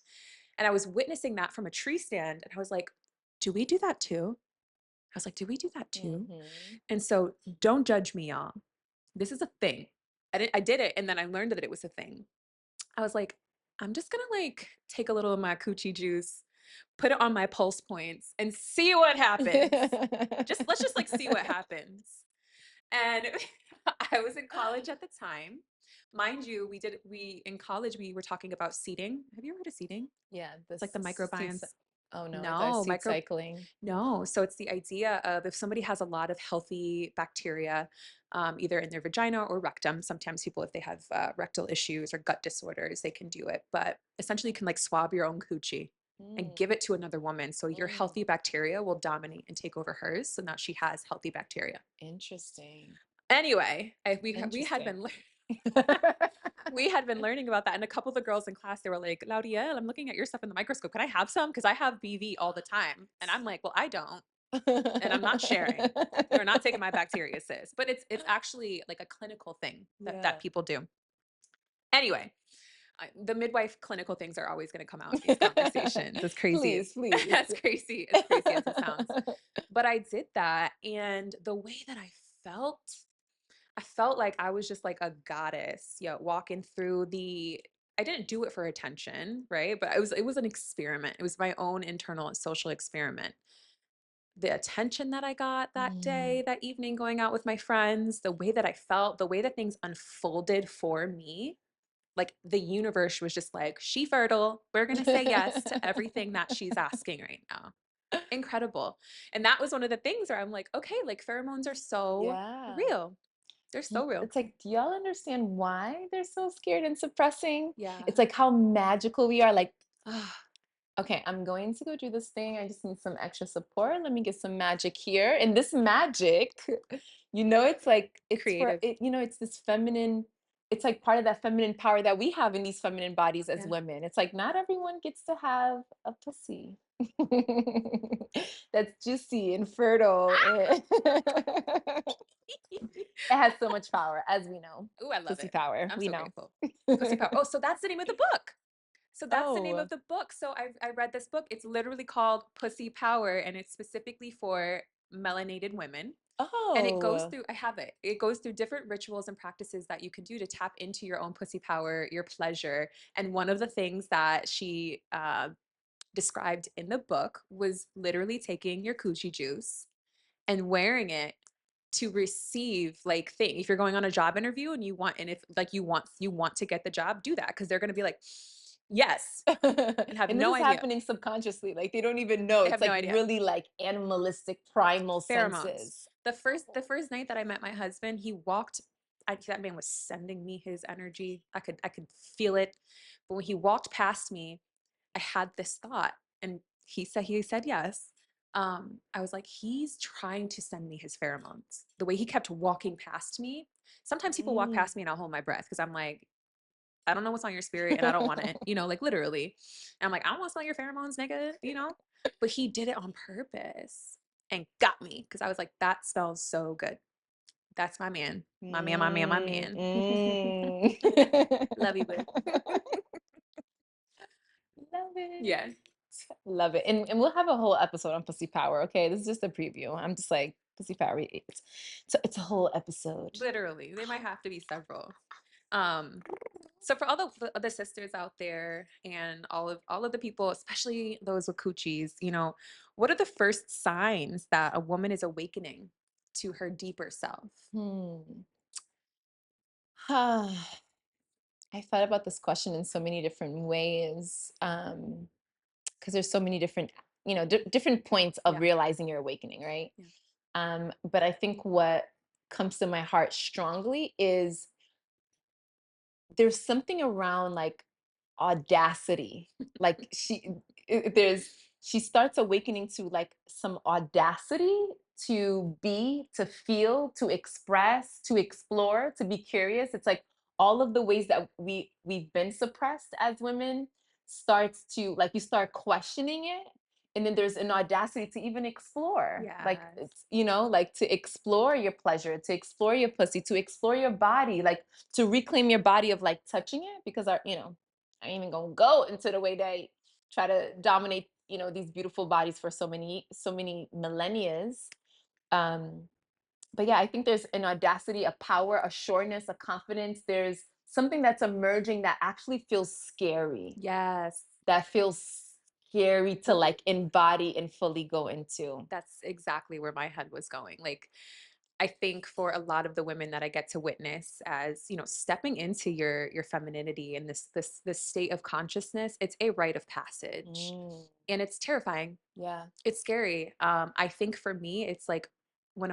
And I was witnessing that from a tree stand. And I was like, do we do that too? I was like, do we do that too? Mhm. And so don't judge me, y'all. This is a thing. I did it. And then I learned that it was a thing. I was like, I'm just gonna like take a little of my coochie juice, put it on my pulse points, and see what happens. Let's just like see what happens. And I was in college at the time. Mind you, we in college we were talking about seeding. Have you ever heard of seeding? Yeah, It's like the microbiomes. oh no, I thought No, seed cycling. no. So it's the idea of if somebody has a lot of healthy bacteria, either in their vagina or rectum. Sometimes people, if they have rectal issues or gut disorders, they can do it. But essentially, you can like swab your own coochie and give Mm, it to another woman. So your mm, healthy bacteria will dominate and take over hers. So now she has healthy bacteria. interesting. Anyway, we had Interesting. been we had been learning about that, and a couple of the girls in class, they were like, Lauriel, I'm looking at your stuff in the microscope. Can I have some? Because I have BV all the time. And I'm like, well, I don't, and I'm not sharing. You're not taking my bacteria, sis. But it's actually like a clinical thing that Yeah. people do. Anyway, The midwife clinical things are always going to come out in these conversations. As crazy as Please, please. as crazy as it sounds. But I did that, and the way that I felt like I was just like a goddess, walking through the I didn't do it for attention, right? But it was an experiment. It was my own internal social experiment. The attention that I got that day, Mm. that evening, going out with my friends, the way that I felt, the way that things unfolded for me, like the universe was just like, she fertile. We're going to say yes to everything that she's asking right now. Incredible. And that was one of the things where I'm like, okay, like pheromones are so Yeah. real. They're so real. It's like, do y'all understand why they're so scared and suppressing? Yeah. It's like how magical we are. Like, okay, I'm going to go do this thing. I just need some extra support. Let me get some magic here. And this magic, it's like it's for Creative. it, it's this feminine, it's like part of that feminine power that we have in these feminine bodies as Yeah. women. It's like not everyone gets to have a pussy that's juicy and fertile. It has so much power, as we know. Ooh, I love Pussy it. power, I'm we so know. grateful. Pussy Power. Oh, so that's the name of the book. So that's the name Oh, of the book. So I read this book. It's literally called Pussy Power, and it's specifically for melanated women. And it goes oh. through, I have it. It goes through different rituals and practices that you can do to tap into your own pussy power, your pleasure. And one of the things that she described in the book was literally taking your coochie juice and wearing it to receive like thing. If you're going on a job interview and if like you want to get the job, do that because they're going to be like, yes, and have And this no is idea. happening subconsciously. Like they don't even know. They It's have no like idea. really like animalistic primal Pheromones. senses. The first night that I met my husband, he walked. That man was sending me his energy. I could feel it. But when he walked past me, I had this thought, and he said yes. I was like, he's trying to send me his pheromones. The way he kept walking past me. Sometimes people walk Mm. past me and I'll hold my breath because I'm like, I don't know what's on your spirit and I don't want it, like literally. And I'm like, I don't want to smell your pheromones, nigga. But he did it on purpose and got me because I was like, that smells so good. That's my man. My man, my man, my Mm, man. mm. Love you, boo. Love it. Yeah, Love it. And we'll have a whole episode on pussy power. Okay. This is just a preview. I'm just like, pussy power. It's a whole episode. literally. They might have to be several. Um, so for all the sisters out there and all of the people, especially those with coochies, what are the first signs that a woman is awakening to her deeper self? Hmm. I thought about this question in so many different ways. Because there's so many different, different points of Yeah, realizing your awakening, right? yeah, But I think what comes to my heart strongly is there's something around like audacity. Like she starts awakening to like some audacity to be, to feel, to express, to explore, to be curious. It's like all of the ways that we've been suppressed as women starts to like you start questioning it, and then there's an audacity to even explore, like yes, it's like to explore your pleasure, to explore your pussy, to explore your body, like to reclaim your body of like touching it, because I ain't even gonna go into the way they try to dominate, these beautiful bodies for so many millennia. Um, but yeah, I think there's an audacity, a power, a sureness, a confidence. There's something that's emerging that actually feels scary, yes. that feels scary to Ooh, like embody and fully go into. that's exactly where my head was going. Like, I think for a lot of the women that I get to witness as, stepping into your femininity and this state of consciousness, it's a rite of passage. Mm, And it's terrifying. yeah. It's scary. I think for me, it's like when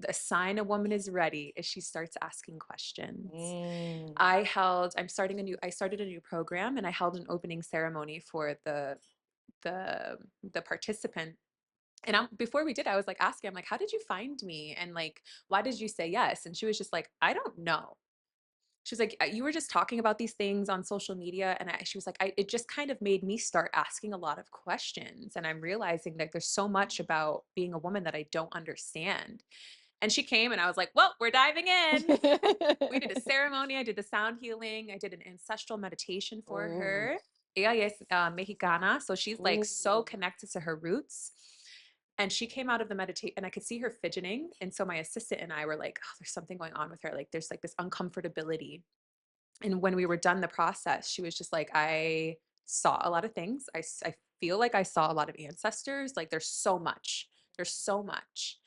a sign a woman is ready is she starts asking questions. Mm. I started a new program and I held an opening ceremony for the participant. And before we did, I was like asking, I'm like, how did you find me? And like, why did you say yes? And she was just like, I don't know. She was like, you were just talking about these things on social media. And she was like, it just kind of made me start asking a lot of questions. And I'm realizing that there's so much about being a woman that I don't understand. And she came and I was like, well, we're diving in. We did a ceremony. I did the sound healing. I did an ancestral meditation for Ooh. her. Ella es Mexicana. So she's like so Ooh. connected to her roots. And she came out of the meditation and I could see her fidgeting. And so my assistant and I were like, oh, there's something going on with her. Like there's like this uncomfortability. And when we were done the process, she was just like, I saw a lot of things. I feel like I saw a lot of ancestors. Like there's so much. There's so much.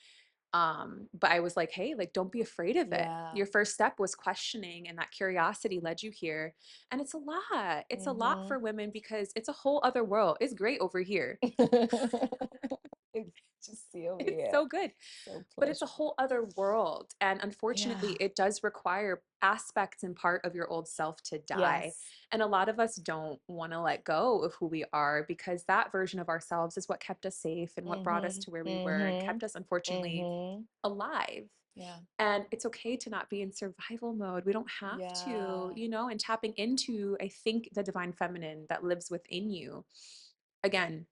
But I was like, hey, like, don't be afraid of it. Yeah. Your first step was questioning, and that curiosity led you here. And it's a lot. It's a lot Mhm. for women because it's a whole other world. It's great over here. Just see over It's here. so good. So But it's a pleasurable. whole other world. And unfortunately, Yeah. it does require aspects and part of your old self to die. Yes. And a lot of us don't want to let go of who we are because that version of ourselves is what kept us safe and what brought us Mhm. to where we were and Mhm. kept us, unfortunately, Mhm. alive. Yeah. And it's okay to not be in survival mode. We don't have to, Yeah. and tapping into, I think, the divine feminine that lives within you. Again,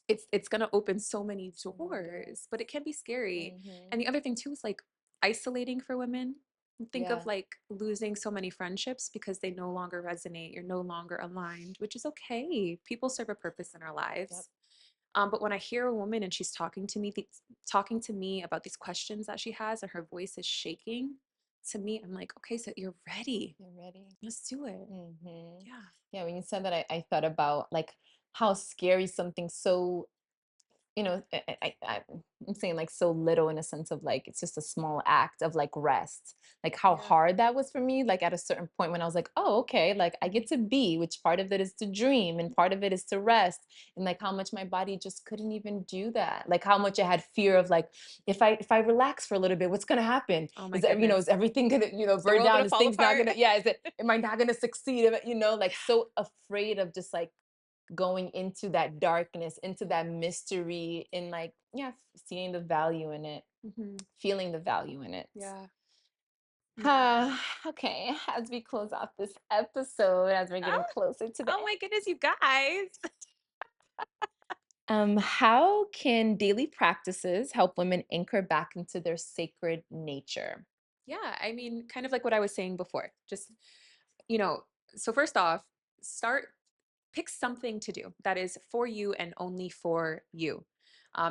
it's going to open so many So many doors, but doors. it can be scary. Mhm. And the other thing too is like isolating for women. Think of Yeah. like losing so many friendships because they no longer resonate, you're no longer aligned, which is okay. People serve a purpose in our Yep. lives. But when I hear a woman and she's talking to me about these questions that she has, and her voice is shaking, to me, I'm like, okay, so you're ready. You're ready. Let's do it. Mhm. Yeah. Yeah, when you said that, I thought about like how scary something so I'm saying like so little in a sense of like it's just a small act of like rest. Like how Yeah. hard that was for me. Like at a certain point when I was like, oh, okay, like I Mhm. get to be, which part of it is to dream and part of it is to rest. And like how much my body just couldn't even do that. Like how much I had fear of like if I relax for a little bit, what's gonna happen? Oh my Is goodness. everything gonna, Is the burn world down? gonna Is fall things not apart? gonna, yeah, am I not gonna succeed? Like so afraid of just like going into that darkness, into that mystery, and like, yeah, seeing the value in it, Mhm. feeling the value in it. Yeah. Yeah. Okay, as we close off this episode, as we're getting Oh, closer to the oh end, my goodness, you guys. how can daily practices help women anchor back into their sacred nature? Yeah, I mean, kind of like what I was saying before. Just, you know, so first off, start pick something to do that is for you and only for you.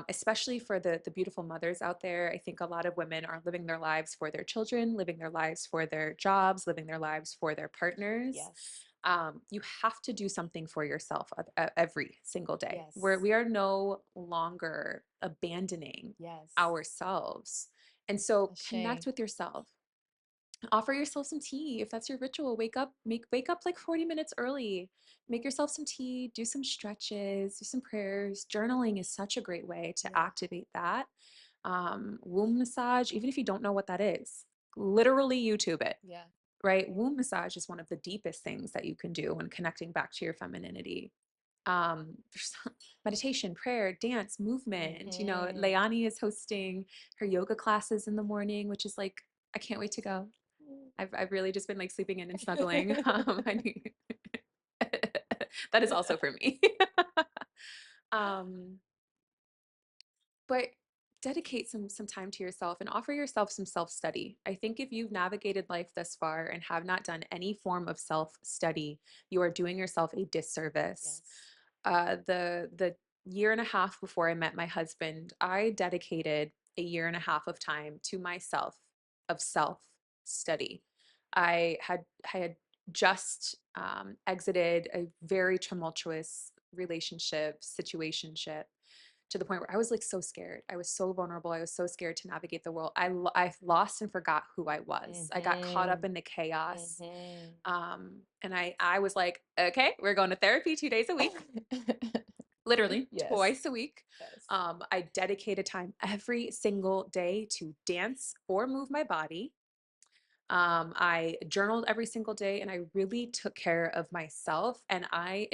Especially for the beautiful mothers out there. I think a lot of women are living their lives for their children, living their lives for their jobs, living their lives for their partners. Yes. You have to do something for yourself every single day. Where Yes. we are no longer abandoning Yes. ourselves. And so connect Ashay. with yourself. Offer yourself some tea if that's your ritual. Wake up like 40 minutes early. Make yourself some tea, do some stretches, do some prayers. Journaling is such a great way to Yeah. activate that. Womb massage, even if you don't know what that is, literally YouTube it, Yeah. right? Womb massage is one of the deepest things that you can do when connecting back to your femininity. There's meditation, prayer, dance, movement. Hmm. Leilani is hosting her yoga classes in the morning, which is like, I can't wait to go. I've really just been like sleeping in and snuggling. I need that is also for me. um, but dedicate some time to yourself and offer yourself some self-study. I think if you've navigated life thus far and have not done any form of self-study, you are doing yourself a disservice. Yes. The year and a half before I met my husband, I dedicated a year and a half of time to myself of self-study. I had just exited a very tumultuous relationship situationship to the point where I was like so scared. I was so vulnerable. I was so scared to navigate the world. I lost and forgot who I was. I got caught up Hmm. in the chaos. Hmm. And I was like, okay, we're going to therapy 2 days a week, literally Yes. twice a week. Yes. I dedicated time every single day to dance or move my body. I journaled every single day and I really took care of myself and I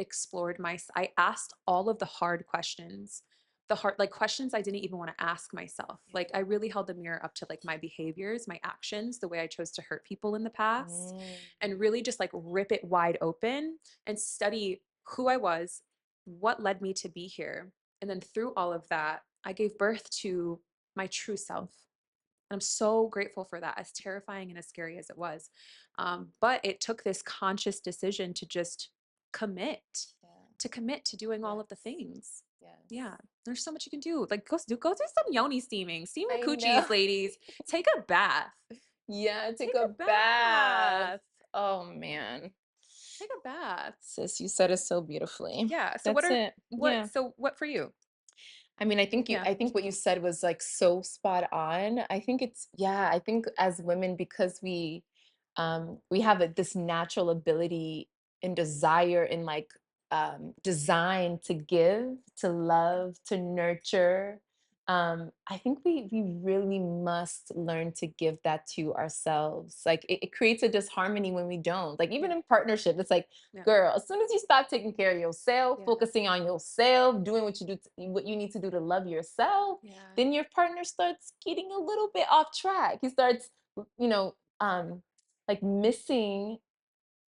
asked all of the hard questions, the hard, like questions I didn't even want to ask myself. Yeah. Like I really held the mirror up to like my behaviors, my actions, the way I chose to hurt people in the past, Mm. and really just like rip it wide open and study who I was, what led me to be here. And then through all of that, I gave birth to my true self. And I'm so grateful for that, as terrifying and as scary as it was. But it took this conscious decision to just commit, Yeah. to commit to doing all of the Yes. things. Yes. Yeah, there's so much you can do. Like go do some yoni steaming, steam your I know. coochies, ladies. Take a bath. Yeah, take Take a a bath. bath. Oh man. Take a bath. Sis, you said it so beautifully. Yeah. So That's it. Yeah. what for you? I mean, Yeah. I think what you said was like so spot on. I think it's yeah, I think as women because we have this natural ability and desire and like design to give, to love, to nurture. I think we really must learn to give that to ourselves. Like it creates a disharmony when we don't. Like even Yeah. in partnership, it's like Yeah. girl, as soon as you stop taking care of yourself, Yeah. focusing on yourself, doing what you do, what you need to do to love yourself, Yeah. then your partner starts getting a little bit off track. He starts, you know, like missing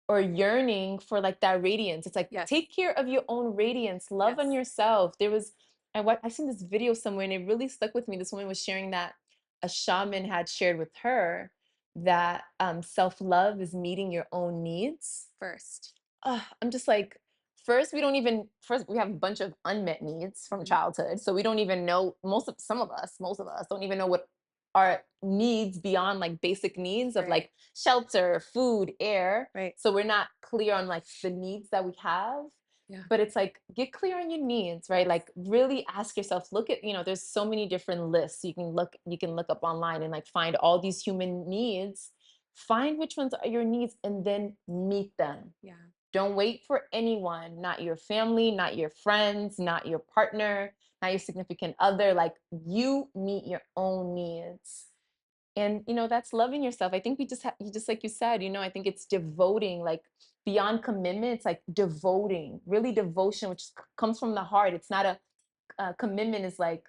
or yearning for like that radiance. It's like Yes. take care of your own radiance, love on Yes. yourself. There was I seen this video somewhere and it really stuck with me. This woman was sharing that a shaman had shared with her that self-love is meeting your own needs. First. I'm just like, first, we don't even, first, we have a bunch of unmet needs from Mhm. childhood. So we don't even know, most of us don't even know what our needs beyond like basic needs of Right. like shelter, food, air. Right. So we're not clear on like the needs that we have. Yeah. But it's like, get clear on your needs, right? Yes. Like really ask yourself, look at, there's so many different lists you can look up online and like find all these human needs. Find which ones are your needs and then meet them. Yeah. Don't wait for anyone, not your family, not your friends, not your partner, not your significant other. Like you meet your own needs. And that's loving yourself. I think we just have you just like you said, I think it's devoting like beyond commitment, it's like devoting, really devotion, which comes from the heart. It's not a commitment is like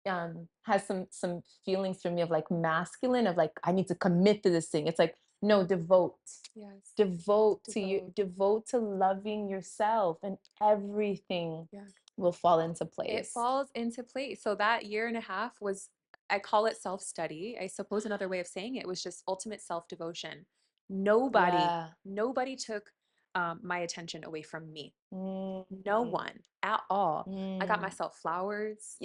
has some feelings for me of like masculine of like I need to commit to this thing. It's like no, devote. Yes. Devote to you, Devote. devote to loving yourself and everything Yeah. will fall into It place. falls into place. So that year and a half was, I call it self-study. I suppose another way of saying it was just ultimate self-devotion. Nobody, Yeah. nobody took my attention away from me. No Mm, one at all. I got mm. myself flowers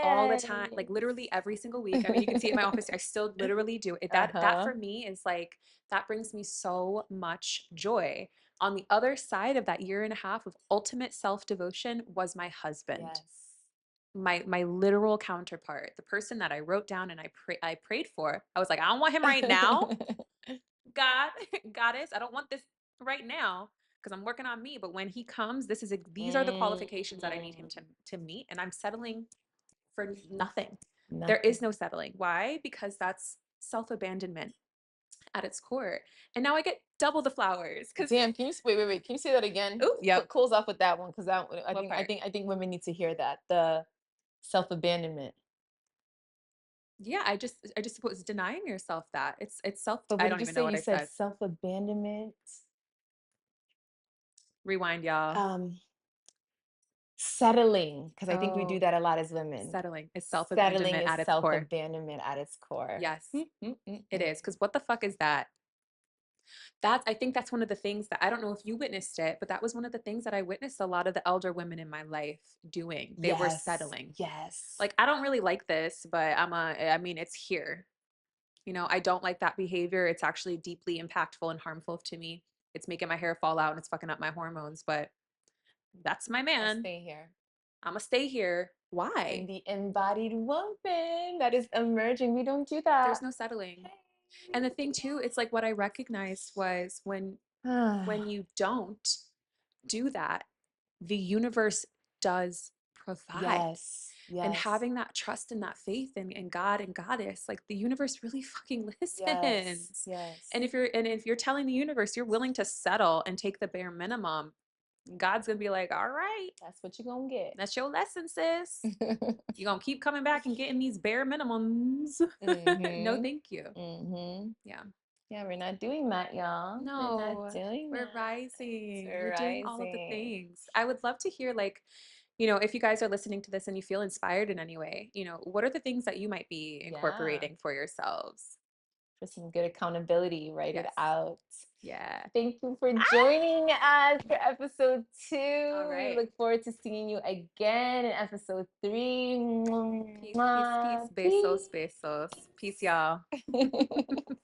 all the time, Yes. like literally every single week. I mean, you can see it in my office. I still literally do it. That Uh-huh. for me is like, that brings me so much joy. On the other side of that year and a half of ultimate self-devotion was my husband, Yes. my literal counterpart, the person that I wrote down and I prayed for. I was like, I don't want him right now. God, goddess, I don't want this right now because I'm working on me. But when he comes, these are the qualifications that I need him Mm, to meet, and I'm settling for nothing. There is nothing. no settling. Why? Because that's self-abandonment at its core. And now I get double the flowers because Damn, can you wait. Can you say that again? oh, yep. Close off with that one because What part? I think women need to hear that. The self-abandonment. Yeah, I just suppose denying yourself that. It's self, But I what did don't you even know say? what You I said said. self-abandonment. Rewind, y'all. Um, Settling, because I think we do Oh, that a lot as women. settling is Settling self-abandonment is at its core. self-abandonment at its core. Yes, it is. Because what the fuck is that? I think that's one of the things that I don't know if you witnessed it, but that was one of the things that I witnessed a lot of the elder women in my life doing. They were Yes, settling. yes. Like, I don't really like this, but I mean, it's here. I don't like that behavior. It's actually deeply impactful and harmful to me. It's making my hair fall out and it's fucking up my hormones, but that's my I'll man. stay here. I'm gonna stay here. And Why? the embodied woman that is emerging, we don't do There's that. no settling. And the thing too, it's like what I recognized was when Hey. you don't do that, the universe does provide. Yes, And yes, having that trust and that faith in God and Goddess, like the universe really fucking yes, listens. yes. And if you're telling the universe you're willing to settle and take the bare minimum, God's gonna be like, all right, That's what you're gonna get. that's your lesson, sis. You're gonna keep coming back and getting these bare minimums. No, Mm-hmm. thank you. Mm-hmm. Yeah. Yeah, we're not doing that, y'all. We're not No, doing we're that. rising. We're We're doing all of the rising. things. I would love to hear, like, if you guys are listening to this and you feel inspired in any way, what are the things that you might be Yeah. incorporating for yourselves? For some good accountability, write it Yes. out. Yeah. Thank you for joining us for episode All 2. We right. look forward to seeing you again in episode 3. Peace, peace, peace. Besos, besos. Peace, y'all. Peace.